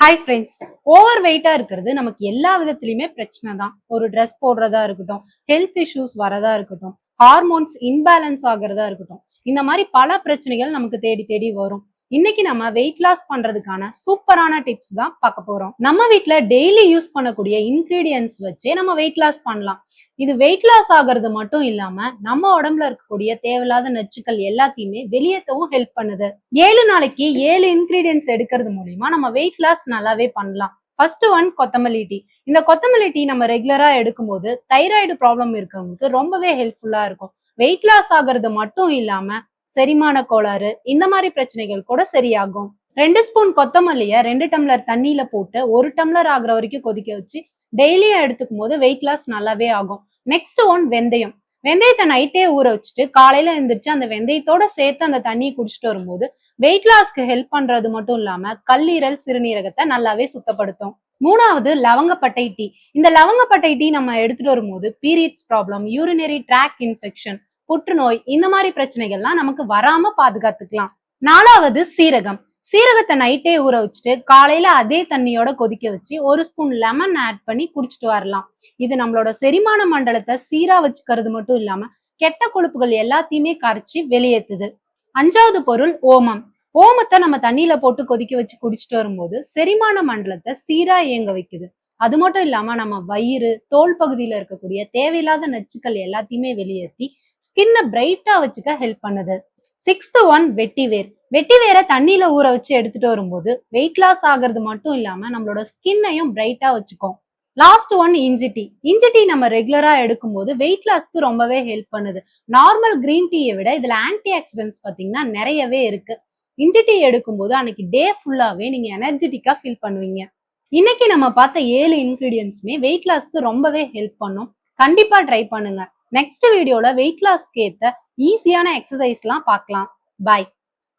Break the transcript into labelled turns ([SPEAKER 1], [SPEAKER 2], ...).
[SPEAKER 1] Hi friends, over வெயிட்டா இருக்கிறது நமக்கு எல்லா விதத்திலயுமே பிரச்சனை தான். ஒரு ட்ரெஸ் போடுறதா இருக்கட்டும், ஹெல்த் இஷ்யூஸ் வரதா இருக்கட்டும், ஹார்மோன்ஸ் இன்பேலன்ஸ் ஆகிறதா இருக்கட்டும், இந்த மாதிரி பல பிரச்சனைகள் நமக்கு தேடி தேடி வரும். இன்னைக்கு நம்ம வெயிட் லாஸ் பண்றதுக்கான சூப்பரான டிப்ஸ் தான் பார்க்க போறோம். நம்ம வீட்ல டெய்லி யூஸ் பண்ணக்கூடிய இன்கிரீடியன்ஸ் வச்சே நம்ம வெயிட் லாஸ் பண்ணலாம். இது வெயிட் லாஸ் ஆகிறது மட்டும் இல்லாம நம்ம உடம்புல இருக்கக்கூடிய தேவையில்லாத நச்சுக்கள் எல்லாத்தையுமே வெளியேற்றவும் ஹெல்ப் பண்ணுது. 7 நாளைக்கு 7 இன்கிரீடியன்ஸ் எடுக்கிறது மூலியமா நம்ம வெயிட் லாஸ் நல்லாவே பண்ணலாம். ஃபர்ஸ்ட் ஒன் கொத்தமல்லி டீ. இந்த கொத்தமல்லி டீ நம்ம ரெகுலரா எடுக்கும்போது தைராய்டு ப்ராப்ளம் இருக்கிறவங்களுக்கு ரொம்பவே ஹெல்ப்ஃபுல்லா இருக்கும். வெயிட் லாஸ் ஆகிறது மட்டும் இல்லாம செரிமான கோளாறு இந்த மாதிரி பிரச்சனைகள் கூட சரியாகும். 2 ஸ்பூன் கொத்தமல்லிய 2 டம்ளர் தண்ணியில போட்டு 1 டம்ளர் ஆகுற வரைக்கும் கொதிக்க வச்சு டெய்லியும் எடுத்துக்கும் போது வெயிட் லாஸ் நல்லாவே ஆகும். நெக்ஸ்ட் ஒன் வெந்தயம். வெந்தயத்தை நைட்டே ஊற வச்சுட்டு காலையில எழுந்திரிச்சு அந்த வெந்தயத்தோட சேர்த்து அந்த தண்ணியை குடிச்சிட்டு வரும்போது வெயிட் லாஸ்க்கு ஹெல்ப் பண்றது மட்டும் இல்லாம கல்லீரல் சிறுநீரகத்தை நல்லாவே சுத்தப்படுத்தும். 3வது லவங்கப்பட்டை டீ. இந்த லவங்கப்பட்டை டீ நம்ம எடுத்துட்டு வரும்போது periods problem, urinary tract infection, புற்றுநோய் இந்த மாதிரி பிரச்சனைகள்லாம் நமக்கு வராம பாதுகாத்துக்கலாம். 4வது சீரகம். சீரகத்தை நைட்டே ஊற வச்சுட்டு காலையில அதே தண்ணியோட கொதிக்க வச்சு 1 ஸ்பூன் லெமன் ஆட் பண்ணி குடிச்சிட்டு வரலாம். இது நம்மளோட செரிமான மண்டலத்தை சீரா வச்சுக்கிறது மட்டும் இல்லாம கெட்ட கொழுப்புகள் எல்லாத்தையுமே கரைச்சி வெளியேற்றுது. 5வது பொருள் ஓமம். ஓமத்தை நம்ம தண்ணியில போட்டு கொதிக்க வச்சு குடிச்சிட்டு வரும்போது செரிமான மண்டலத்தை சீரா இயங்க வைக்குது. அது மட்டும் இல்லாம நம்ம வயிறு, தோல் பகுதியில இருக்கக்கூடிய தேவையில்லாத நச்சுக்கள் எல்லாத்தையுமே வெளியேற்றி ஸ்கின்னை பிரைட்டா வச்சுக்க ஹெல்ப் பண்ணுது. 6th ஒன் வெட்டிவேர். வெட்டிவேரை தண்ணியில ஊற வச்சு எடுத்துட்டு வரும்போது வெயிட் லாஸ் ஆகிறது மட்டும் இல்லாம நம்மளோட ஸ்கின்னையும் பிரைட்டா வச்சுக்கும். லாஸ்ட் ஒன் இஞ்சி டீ. இஞ்சி டீ நம்ம ரெகுலரா எடுக்கும் போது வெயிட் லாஸ்க்கு ரொம்பவே ஹெல்ப் பண்ணுது. நார்மல் கிரீன் டீயை விட இதுல ஆன்டி ஆக்சிடென்ட்ஸ் பாத்தீங்கன்னா நிறையவே இருக்கு. இஞ்சி டீ எடுக்கும்போது அன்னைக்கு டே ஃபுல்லாவே நீங்க எனர்ஜெட்டிக்கா ஃபீல் பண்ணுவீங்க. இன்னைக்கு நம்ம பார்த்த 7 இன்கிரீடியன்ட்ஸுமே வெயிட் லாஸ்க்கு ரொம்பவே ஹெல்ப் பண்ணும். கண்டிப்பா ட்ரை பண்ணுங்க. நெக்ஸ்ட் வீடியோல வெயிட் லாஸ்க்கு ஏத்த ஈஸியான எக்ஸசைஸ்லாம் பார்க்கலாம். பாய்.